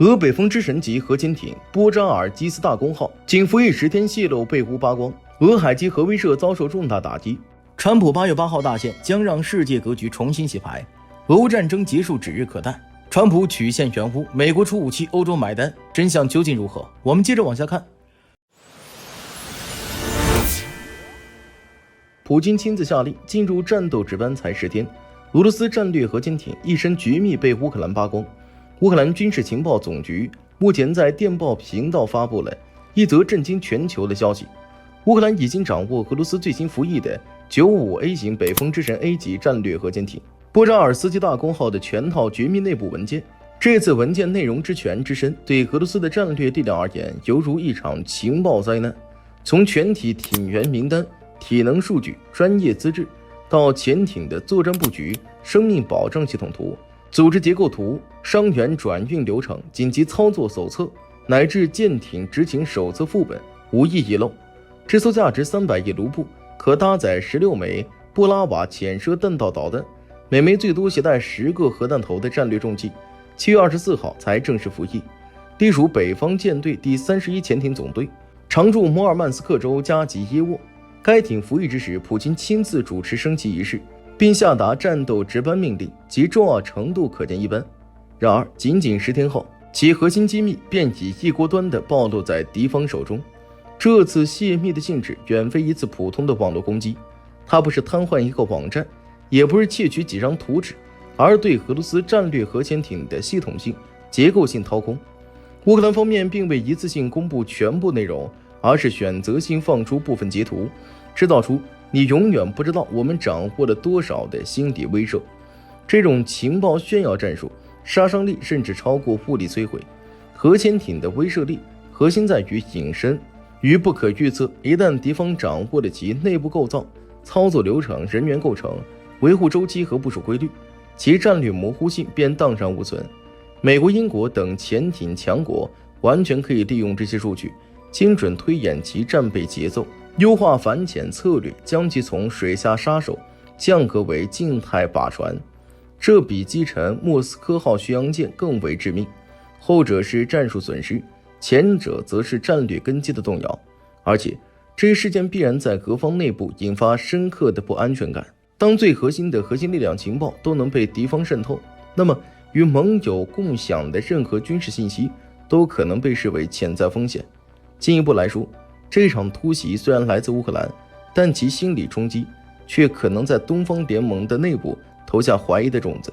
俄北风之神级核潜艇波扎尔基斯大公号仅服役10天泄露被乌扒光，俄海基核威慑遭受重大打击。川普8月8号大限将让世界格局重新洗牌，俄乌战争结束指日可待。川普曲线悬忽，美国出武器，欧洲买单，真相究竟如何？我们接着往下看。普京亲自下令进入战斗值班才10天，俄罗斯战略核潜艇一身绝密被乌克兰扒光。乌克兰军事情报总局目前在电报频道发布了一则震惊全球的消息：乌克兰已经掌握俄罗斯最新服役的95A 型北风之神 A 级战略核潜艇波扎尔斯基大公号的全套绝密内部文件。这次文件内容之全之深，对俄罗斯的战略力量而言，犹如一场情报灾难。从全体艇员名单、体能数据、专业资质，到潜艇的作战布局、生命保障系统图、组织结构图、伤员转运流程、紧急操作手册，乃至舰艇执勤手册副本，无一遗漏。这艘价值300亿卢布、可搭载16枚布拉瓦潜射弹道导弹，每枚最多携带10个核弹头的战略重机，7月24号才正式服役，隶属北方舰队第31潜艇总队，常驻摩尔曼斯克州加吉耶沃。该艇服役之时，普京亲自主持升旗仪式，并下达战斗值班命令，其重要程度可见一斑。然而，仅仅10天后，其核心机密便以一锅端地暴露在敌方手中。这次泄密的性质远非一次普通的网络攻击，它不是瘫痪一个网站，也不是窃取几张图纸，而对俄罗斯战略核潜艇的系统性、结构性掏空。乌克兰方面并未一次性公布全部内容，而是选择性放出部分截图，制造出你永远不知道我们掌握了多少的心理威慑。这种情报炫耀战术，杀伤力甚至超过物理摧毁。核潜艇的威慑力核心在于隐身与不可预测，一旦敌方掌握了其内部构造、操作流程、人员构成、维护周期和部署规律，其战略模糊性便荡然无存。美国、英国等潜艇强国完全可以利用这些数据，精准推演其战备节奏，优化反潜策略，将其从水下杀手降格为静态靶船。这比击沉莫斯科号巡洋舰更为致命，后者是战术损失，前者则是战略根基的动摇。而且这一事件必然在俄方内部引发深刻的不安全感。当最核心的核心力量情报都能被敌方渗透，那么与盟友共享的任何军事信息都可能被视为潜在风险。进一步来说，这场突袭虽然来自乌克兰，但其心理冲击却可能在东方联盟的内部投下怀疑的种子。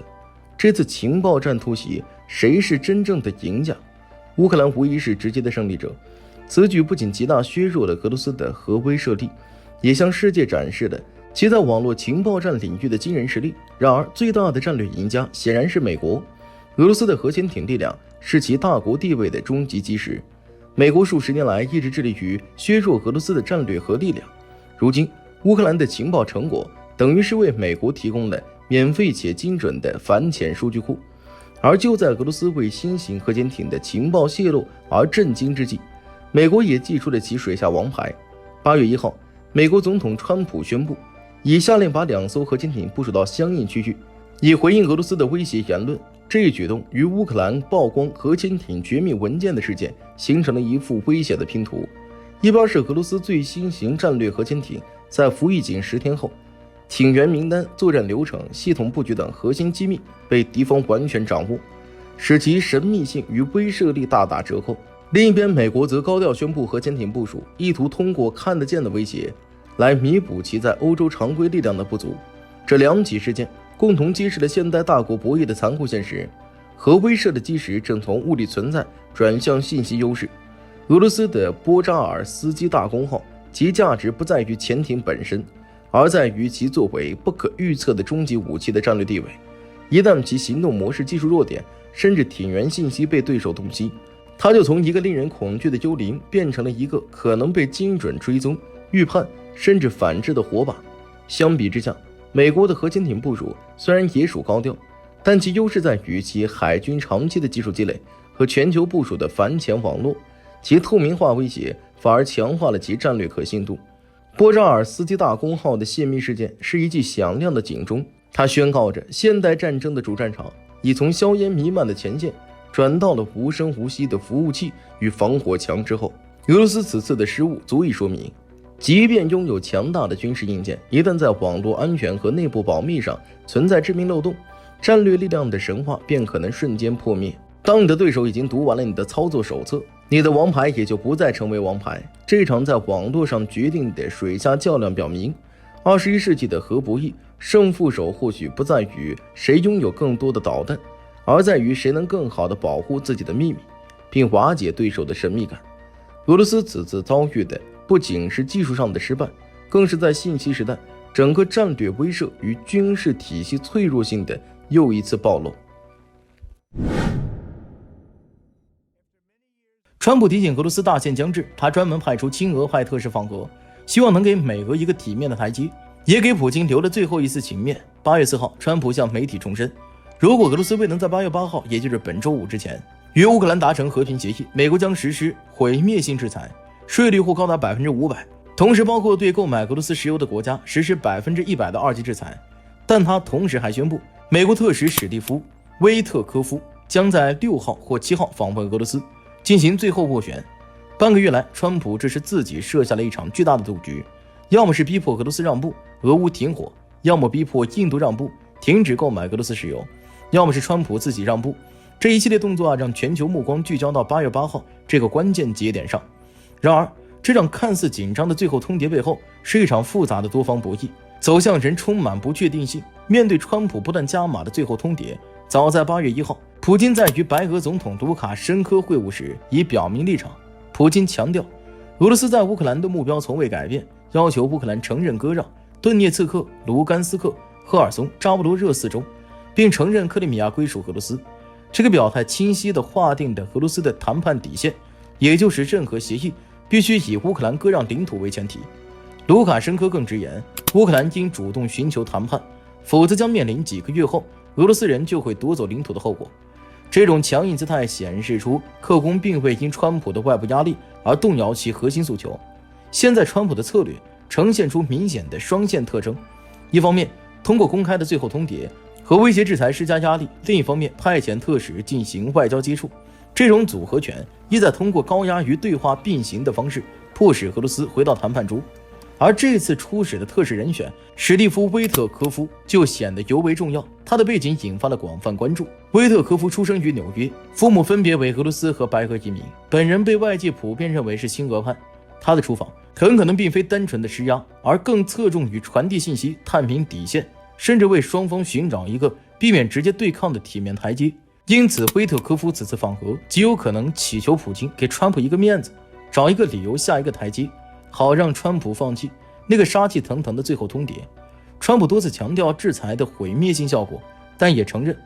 这次情报战突袭，谁是真正的赢家？乌克兰无疑是直接的胜利者。此举不仅极大削弱了俄罗斯的核威慑力，也向世界展示了其在网络情报战领域的惊人实力。然而，最大的战略赢家显然是美国。俄罗斯的核潜艇力量是其大国地位的终极基石。美国数十年来一直致力于削弱俄罗斯的战略和力量，如今乌克兰的情报成果等于是为美国提供了免费且精准的反潜数据库。而就在俄罗斯为新型核潜艇的情报泄露而震惊之际，美国也祭出了其水下王牌。8月1号，美国总统川普宣布，已下令把2艘核潜艇部署到相应区域，以回应俄罗斯的威胁言论。这一举动与乌克兰曝光核潜艇绝密文件的事件形成了一幅危险的拼图。一边是俄罗斯最新型战略核潜艇在服役仅10天后，艇员名单、作战流程、系统布局等核心机密被敌方完全掌握，使其神秘性与威慑力大打折扣。另一边，美国则高调宣布核潜艇部署，意图通过看得见的威胁来弥补其在欧洲常规力量的不足。这2起事件共同揭示了现代大国博弈的残酷现实。核威慑的基石正从物理存在转向信息优势。俄罗斯的波扎尔斯基大公号，其价值不在于潜艇本身，而在于其作为不可预测的终极武器的战略地位。一旦其行动模式技术弱点，甚至艇员信息被对手洞悉，它就从一个令人恐惧的幽灵变成了一个可能被精准追踪、预判甚至反制的火把。相比之下，美国的核潜艇部署虽然也属高调，但其优势在于其海军长期的技术积累和全球部署的反潜网络，其透明化威胁反而强化了其战略可信度。波扎尔斯基大公号的泄密事件是一记响亮的警钟，它宣告着现代战争的主战场已从硝烟弥漫的前线转到了无声无息的服务器与防火墙之后。俄罗斯此次的失误足以说明，即便拥有强大的军事硬件，一旦在网络安全和内部保密上存在致命漏洞，战略力量的神话便可能瞬间破灭。当你的对手已经读完了你的操作手册，你的王牌也就不再成为王牌。这场在网络上决定的水下较量表明，21世纪的核博弈胜负手或许不在于谁拥有更多的导弹，而在于谁能更好地保护自己的秘密，并瓦解对手的神秘感。俄罗斯此次遭遇的不仅是技术上的失败，更是在信息时代整个战略威慑与军事体系脆弱性的又一次暴露。川普提醒俄罗斯大限将至，他专门派出亲俄派特使访俄，希望能给美俄一个体面的台阶，也给普京留了最后一丝情面。8月4号，川普向媒体重申，如果俄罗斯未能在8月8号，也就是本周五之前与乌克兰达成和平协议，美国将实施毁灭性制裁，税率或高达 500%， 同时包括对购买俄罗斯石油的国家实施 100% 的二级制裁。但他同时还宣布，美国特使史蒂夫·威特科夫将在6号或7号访问俄罗斯，进行最后斡旋。半个月来，川普这是自己设下了一场巨大的赌局，要么是逼迫俄罗斯让步，俄乌停火，要么逼迫印度让步，停止购买俄罗斯石油，要么是川普自己让步。这一系列动作让全球目光聚焦到8月8号这个关键节点上。然而，这场看似紧张的最后通牒背后，是一场复杂的多方博弈，走向仍充满不确定性。面对川普不断加码的最后通牒，早在8月1号，普京在与白俄总统卢卡申科会晤时已表明立场。普京强调，俄罗斯在乌克兰的目标从未改变，要求乌克兰承认割让顿涅茨克、卢甘斯克、赫尔松、扎波罗热4州，并承认克里米亚归属俄罗斯。这个表态清晰地划定了俄罗斯的谈判底线，也就是任何协议必须以乌克兰割让领土为前提。卢卡申科更直言，乌克兰应主动寻求谈判，否则将面临几个月后俄罗斯人就会夺走领土的后果。这种强硬姿态显示出克宫并未因川普的外部压力而动摇其核心诉求。现在川普的策略呈现出明显的双线特征，一方面通过公开的最后通牒和威胁制裁施加压力，另一方面派遣特使进行外交接触。这种组合拳意在通过高压与对话并行的方式迫使俄罗斯回到谈判桌。而这次出使的特使人选史蒂夫·威特科夫就显得尤为重要，他的背景引发了广泛关注。威特科夫出生于纽约，父母分别为俄罗斯和白俄移民，本人被外界普遍认为是亲俄派。他的出访很可能并非单纯的施压，而更侧重于传递信息、探明底线，甚至为双方寻找一个避免直接对抗的体面台阶。因此，威特科夫此次访俄极有可能祈求普京给川普一个面子，找一个理由下一个台阶，好让川普放弃那个杀气腾腾的最后通牒。川普多次强调制裁的毁灭性效果，但也承认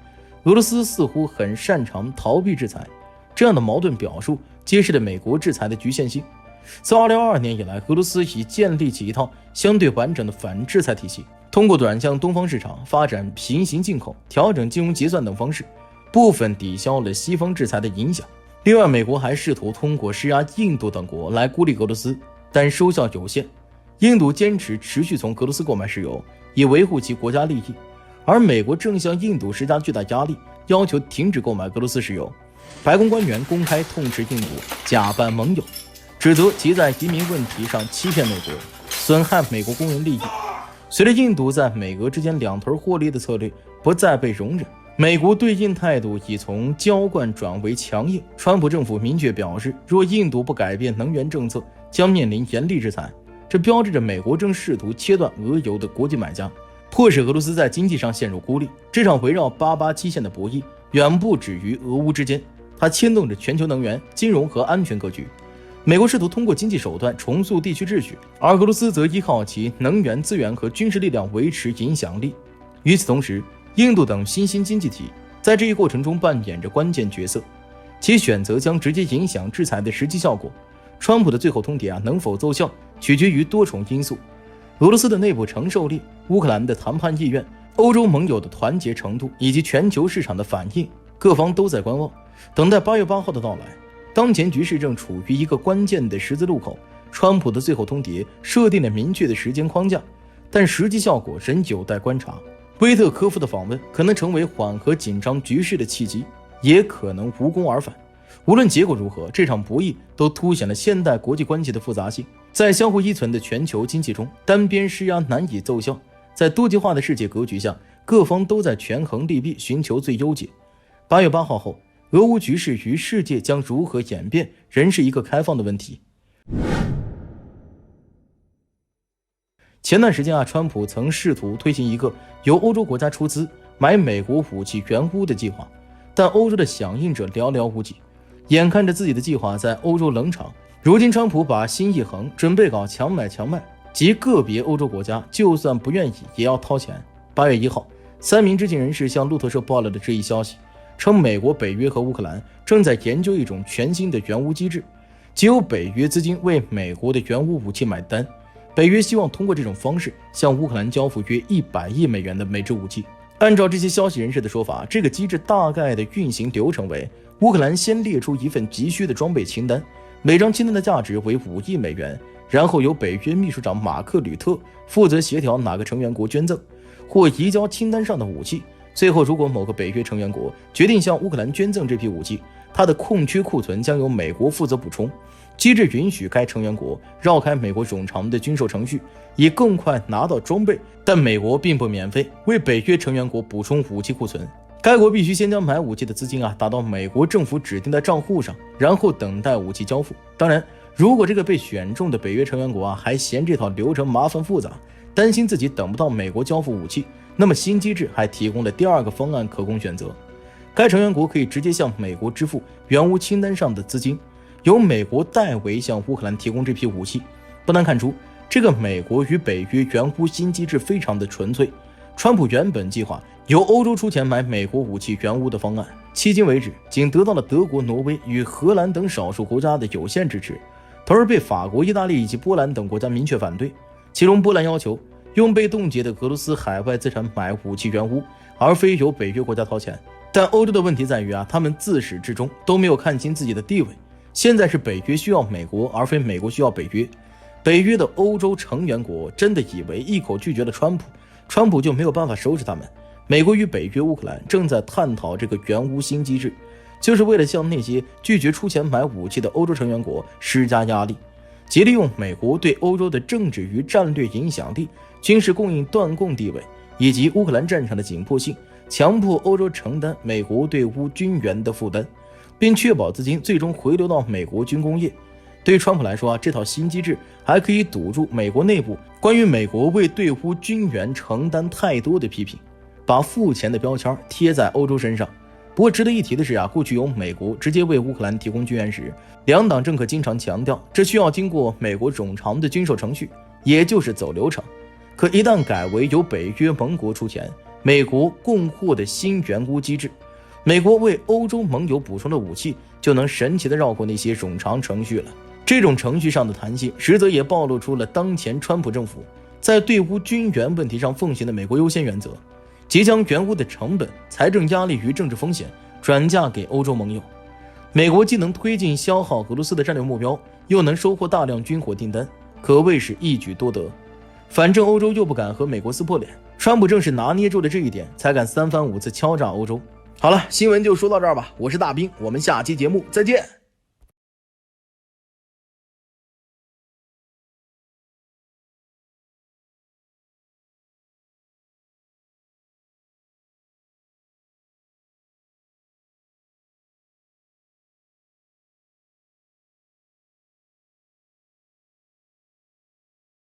俄罗斯似乎很擅长逃避制裁。这样的矛盾表述揭示了美国制裁的局限性。自2022年以来，俄罗斯已建立起一套相对完整的反制裁体系，通过转向东方市场、发展平行进口、调整金融结算等方式，部分抵消了西方制裁的影响。另外，美国还试图通过施压印度等国来孤立俄罗斯，但收效有限。印度坚持持续从俄罗斯购买石油，以维护其国家利益，而美国正向印度施加巨大压力，要求停止购买俄罗斯石油。白宫官员公开痛斥印度假扮盟友，指责其在移民问题上欺骗美国，损害美国工人利益。随着印度在美俄之间两头获利的策略不再被容忍，美国对印态度已从娇惯转为强硬。川普政府明确表示，若印度不改变能源政策，将面临严厉制裁。这标志着美国正试图切断俄油的国际买家，迫使俄罗斯在经济上陷入孤立。这场围绕887线的博弈远不止于俄乌之间，它牵动着全球能源、金融和安全格局。美国试图通过经济手段重塑地区秩序，而俄罗斯则依靠其能源资源和军事力量维持影响力。与此同时，印度等新兴经济体在这一过程中扮演着关键角色，其选择将直接影响制裁的实际效果。川普的最后通牒能否奏效，取决于多重因素：俄罗斯的内部承受力、乌克兰的谈判意愿、欧洲盟友的团结程度以及全球市场的反应。各方都在观望，等待8月8号的到来。当前局势正处于一个关键的十字路口，川普的最后通牒设定了明确的时间框架，但实际效果仍有待观察。威特科夫的访问可能成为缓和紧张局势的契机。也可能无功而返。无论结果如何，这场博弈都凸显了现代国际关系的复杂性。在相互依存的全球经济中，单边施压难以奏效。在多极化的世界格局下，各方都在权衡利弊，寻求最优解。8月8号后，俄乌局势与世界将如何演变，仍是一个开放的问题。前段时间川普曾试图推行一个由欧洲国家出资买美国武器援乌的计划，但欧洲的响应者寥寥无几。眼看着自己的计划在欧洲冷场，如今川普把心一横，准备搞强买强卖，即个别欧洲国家就算不愿意也要掏钱。8月1号，3名知情人士向路透社爆料了这一消息，称美国、北约和乌克兰正在研究一种全新的援乌机制，即由北约资金为美国的援乌武器买单。北约希望通过这种方式向乌克兰交付约100亿美元的美制武器。按照这些消息人士的说法，这个机制大概的运行流程为：乌克兰先列出一份急需的装备清单，每张清单的价值为5亿美元，然后由北约秘书长马克·吕特负责协调哪个成员国捐赠或移交清单上的武器。最后，如果某个北约成员国决定向乌克兰捐赠这批武器，它的空缺库存将由美国负责补充。机制允许该成员国绕开美国冗长的军售程序，以更快拿到装备，但美国并不免费为北约成员国补充武器库存。该国必须先将买武器的资金打到美国政府指定的账户上，然后等待武器交付。当然，如果这个被选中的北约成员国还嫌这套流程麻烦复杂，担心自己等不到美国交付武器，那么新机制还提供了第二个方案可供选择。该成员国可以直接向美国支付援乌清单上的资金，由美国代为向乌克兰提供这批武器。不难看出，这个美国与北约援乌新机制非常的纯粹。川普原本计划由欧洲出钱买美国武器援乌的方案，迄今为止仅得到了德国、挪威与荷兰等少数国家的有限支持，同时被法国、意大利以及波兰等国家明确反对。其中波兰要求用被冻结的俄罗斯海外资产买武器援乌，而非由北约国家掏钱。但欧洲的问题在于他们自始至终都没有看清自己的地位。现在是北约需要美国，而非美国需要北约。北约的欧洲成员国真的以为一口拒绝了川普就没有办法收拾他们。美国与北约乌克兰正在探讨这个援乌新机制，就是为了向那些拒绝出钱买武器的欧洲成员国施加压力，即利用美国对欧洲的政治与战略影响力、军事供应断供地位以及乌克兰战场的紧迫性，强迫欧洲承担美国对乌军援的负担，并确保资金最终回流到美国军工业。对于川普来说这套新机制还可以堵住美国内部关于美国为对乌军援承担太多的批评，把付钱的标签贴在欧洲身上。不过值得一提的是过去由美国直接为乌克兰提供军援时，两党政客经常强调这需要经过美国冗长的军售程序，也就是走流程。可一旦改为由北约盟国出钱，美国供货的新援乌机制，美国为欧洲盟友补充的武器就能神奇地绕过那些冗长程序了。这种程序上的弹性，实则也暴露出了当前川普政府在对乌军援问题上奉行的美国优先原则，即将援乌的成本、财政压力与政治风险转嫁给欧洲盟友。美国既能推进消耗俄罗斯的战略目标，又能收获大量军火订单，可谓是一举多得。反正欧洲又不敢和美国撕破脸，川普正是拿捏住了这一点，才敢3番5次敲诈欧洲。好了，新闻就说到这儿吧，我是大兵，我们下期节目再见。